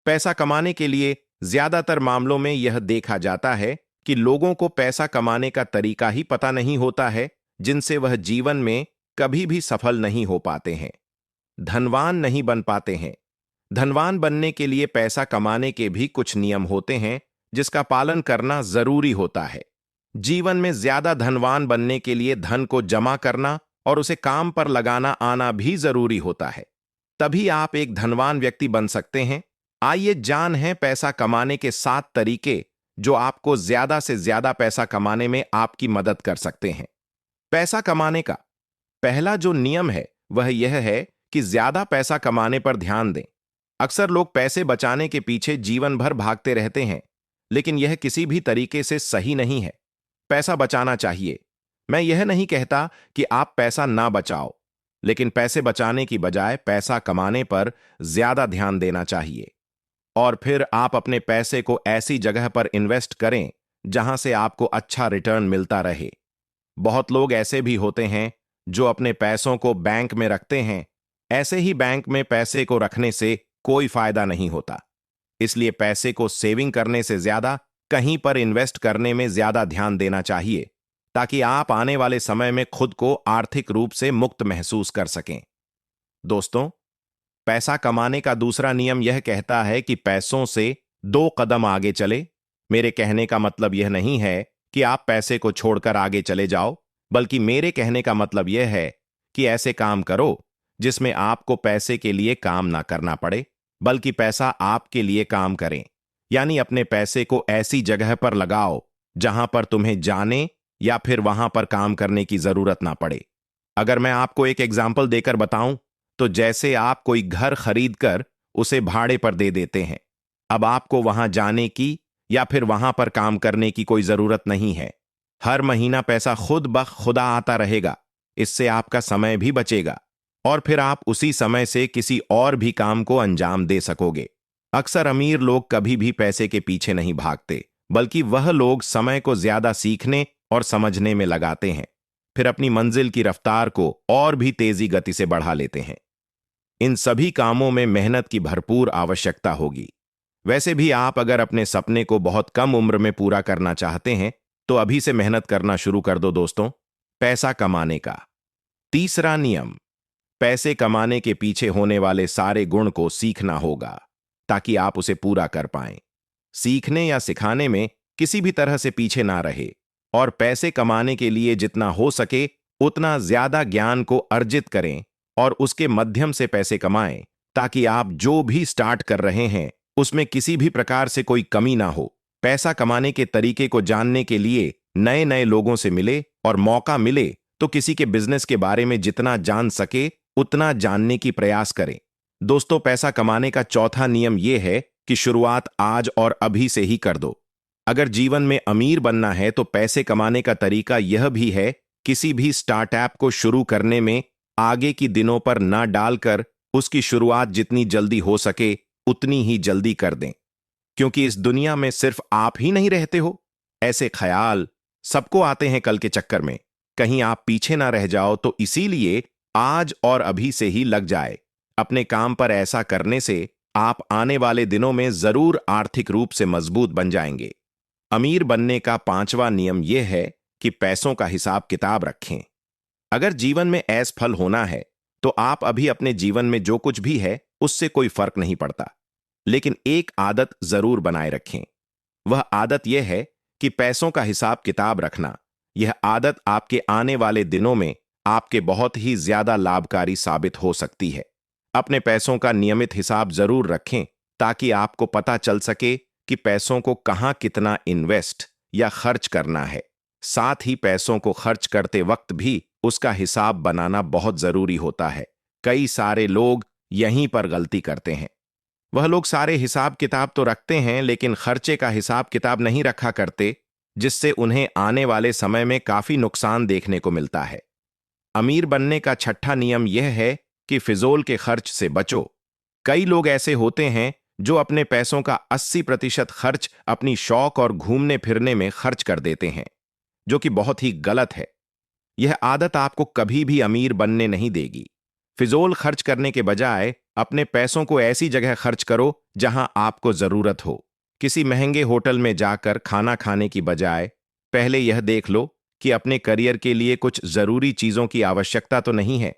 पैसा कमाने के लिए ज्यादातर मामलों में यह देखा जाता है कि लोगों को पैसा कमाने का तरीका ही पता नहीं होता है, जिनसे वह जीवन में कभी भी सफल नहीं हो पाते हैं, धनवान नहीं बन पाते हैं। धनवान बनने के लिए पैसा कमाने के भी कुछ नियम होते हैं जिसका पालन करना जरूरी होता है। जीवन में ज्यादा धनवान बनने के लिए धन को जमा करना और उसे काम पर लगाना आना भी जरूरी होता है। तभी आप एक धनवान व्यक्ति बन सकते हैं। आइए जान है पैसा कमाने के 7 तरीके जो आपको ज्यादा से ज्यादा पैसा कमाने में आपकी मदद कर सकते हैं। पैसा कमाने का पहला जो नियम है वह यह है कि ज्यादा पैसा कमाने पर ध्यान दें। अक्सर लोग पैसे बचाने के पीछे जीवन भर भागते रहते हैं, लेकिन यह किसी भी तरीके से सही नहीं है। पैसा बचाना चाहिए। मैं यह नहीं कहता कि आप पैसा ना बचाओ, लेकिन पैसे बचाने की बजाय पैसा कमाने पर ज्यादा ध्यान देना चाहिए। और फिर आप अपने पैसे को ऐसी जगह पर इन्वेस्ट करें जहां से आपको अच्छा रिटर्न मिलता रहे। बहुत लोग ऐसे भी होते हैं जो अपने पैसों को बैंक में रखते हैं। ऐसे ही बैंक में पैसे को रखने से कोई फायदा नहीं होता। इसलिए पैसे को सेविंग करने से ज्यादा कहीं पर इन्वेस्ट करने में ज्यादा ध्यान देना चाहिए, ताकि आप आने वाले समय में खुद को आर्थिक रूप से मुक्त महसूस कर सकें। दोस्तों, पैसा कमाने का दूसरा नियम यह कहता है कि पैसों से 2 कदम आगे चले। मेरे कहने का मतलब यह नहीं है कि आप पैसे को छोड़कर आगे चले जाओ, बल्कि मेरे कहने का मतलब यह है कि ऐसे काम करो जिसमें आपको पैसे के लिए काम ना करना पड़े, बल्कि पैसा आपके लिए काम करें। यानी अपने पैसे को ऐसी जगह पर लगाओ जहां पर तुम्हें जाने या फिर वहां पर काम करने की जरूरत ना पड़े। अगर मैं आपको एक एग्जाम्पल देकर बताऊं, तो जैसे आप कोई घर खरीद कर उसे भाड़े पर दे देते हैं। अब आपको वहां जाने की या फिर वहां पर काम करने की कोई जरूरत नहीं है। हर महीना पैसा खुद ब खुदा आता रहेगा। इससे आपका समय भी बचेगा और फिर आप उसी समय से किसी और भी काम को अंजाम दे सकोगे। अक्सर अमीर लोग कभी भी पैसे के पीछे नहीं भागते, बल्कि वह लोग समय को ज्यादा सीखने और समझने में लगाते हैं, फिर अपनी मंजिल की रफ्तार को और भी तेजी गति से बढ़ा लेते हैं। इन सभी कामों में मेहनत की भरपूर आवश्यकता होगी। वैसे भी आप अगर अपने सपने को बहुत कम उम्र में पूरा करना चाहते हैं, तो अभी से मेहनत करना शुरू कर दो दोस्तों। पैसा कमाने का तीसरा नियम, पैसे कमाने के पीछे होने वाले सारे गुण को सीखना होगा, ताकि आप उसे पूरा कर पाएं। सीखने या सिखाने में किसी भी तरह से पीछे ना रहे और पैसे कमाने के लिए जितना हो सके उतना ज्यादा ज्ञान को अर्जित करें और उसके माध्यम से पैसे कमाएं, ताकि आप जो भी स्टार्ट कर रहे हैं उसमें किसी भी प्रकार से कोई कमी ना हो। पैसा कमाने के तरीके को जानने के लिए नए नए लोगों से मिले और मौका मिले तो किसी के बिजनेस के बारे में जितना जान सके उतना जानने की प्रयास करें। दोस्तों, पैसा कमाने का चौथा नियम यह है कि शुरुआत आज और अभी से ही कर दो। अगर जीवन में अमीर बनना है तो पैसे कमाने का तरीका यह भी है, किसी भी स्टार्टअप को शुरू करने में आगे की दिनों पर ना डालकर उसकी शुरुआत जितनी जल्दी हो सके उतनी ही जल्दी कर दें, क्योंकि इस दुनिया में सिर्फ आप ही नहीं रहते हो। ऐसे ख्याल सबको आते हैं कल के चक्कर में। कहीं आप पीछे ना रह जाओ, तो इसीलिए आज और अभी से ही लग जाए। अपने काम पर ऐसा करने से आप आने वाले दिनों में जरूर आर्थिक रूप से मजबूत बन जाएंगे। अमीर बनने का 5वां नियम यह है कि पैसों का हिसाब किताब रखें। अगर जीवन में असफल होना है तो आप अभी अपने जीवन में जो कुछ भी है उससे कोई फर्क नहीं पड़ता, लेकिन एक आदत जरूर बनाए रखें। वह आदत यह है कि पैसों का हिसाब किताब रखना। यह आदत आपके आने वाले दिनों में आपके बहुत ही ज्यादा लाभकारी साबित हो सकती है। अपने पैसों का नियमित हिसाब जरूर रखें, ताकि आपको पता चल सके कि पैसों को कहां कितना इन्वेस्ट या खर्च करना है। साथ ही पैसों को खर्च करते वक्त भी उसका हिसाब बनाना बहुत जरूरी होता है। कई सारे लोग यहीं पर गलती करते हैं। वह लोग सारे हिसाब किताब तो रखते हैं, लेकिन खर्चे का हिसाब किताब नहीं रखा करते, जिससे उन्हें आने वाले समय में काफी नुकसान देखने को मिलता है। अमीर बनने का 6ठा नियम यह है कि फिजूल के खर्च से बचो। कई लोग ऐसे होते हैं जो अपने पैसों का 80% खर्च अपनी शौक और घूमने फिरने में खर्च कर देते हैं, जो कि बहुत ही गलत है। यह आदत आपको कभी भी अमीर बनने नहीं देगी। फिजूल खर्च करने के बजाय अपने पैसों को ऐसी जगह खर्च करो जहां आपको जरूरत हो। किसी महंगे होटल में जाकर खाना खाने की बजाय पहले यह देख लो कि अपने करियर के लिए कुछ जरूरी चीजों की आवश्यकता तो नहीं है।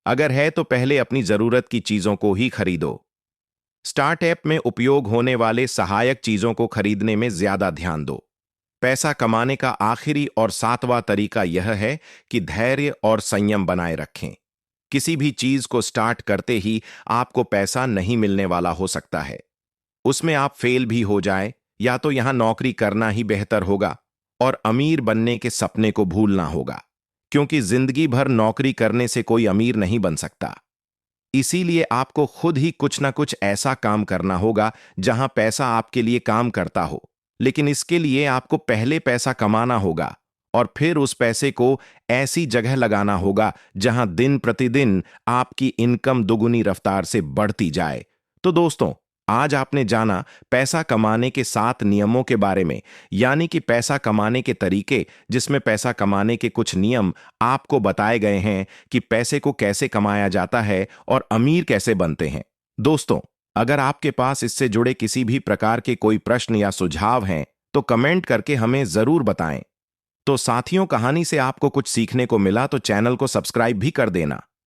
अगर है तो पहले अपनी जरूरत की चीजों को ही खरीदो। स्टार्टअप में उपयोग होने वाले सहायक चीजों को खरीदने में ज्यादा ध्यान दो। पैसा कमाने का आखिरी और सातवां तरीका यह है कि धैर्य और संयम बनाए रखें। किसी भी चीज को स्टार्ट करते ही आपको पैसा नहीं मिलने वाला हो सकता है। उसमें आप फेल भी हो जाए, या तो यहां नौकरी करना ही बेहतर होगा और अमीर बनने के सपने को भूलना होगा, क्योंकि जिंदगी भर नौकरी करने से कोई अमीर नहीं बन सकता। इसीलिए आपको खुद ही कुछ ना कुछ ऐसा काम करना होगा जहां पैसा आपके लिए काम करता हो। लेकिन इसके लिए आपको पहले पैसा कमाना होगा और फिर उस पैसे को ऐसी जगह लगाना होगा जहां दिन प्रतिदिन आपकी इनकम दुगुनी रफ्तार से बढ़ती जाए। तो दोस्तों, आज आपने जाना पैसा कमाने के 7 नियमों के बारे में, यानी कि पैसा कमाने के तरीके, जिसमें पैसा कमाने के कुछ नियम आपको बताए गए हैं कि पैसे को कैसे कमाया जाता है और अमीर कैसे बनते हैं। दोस्तों, अगर आपके पास इससे जुड़े किसी भी प्रकार के कोई प्रश्न या सुझाव हैं तो कमेंट करके हमें जरूर बताएं। तो साथियों, कहानी से आपको कुछ सीखने को मिला तो चैनल को सब्सक्राइब भी कर देना।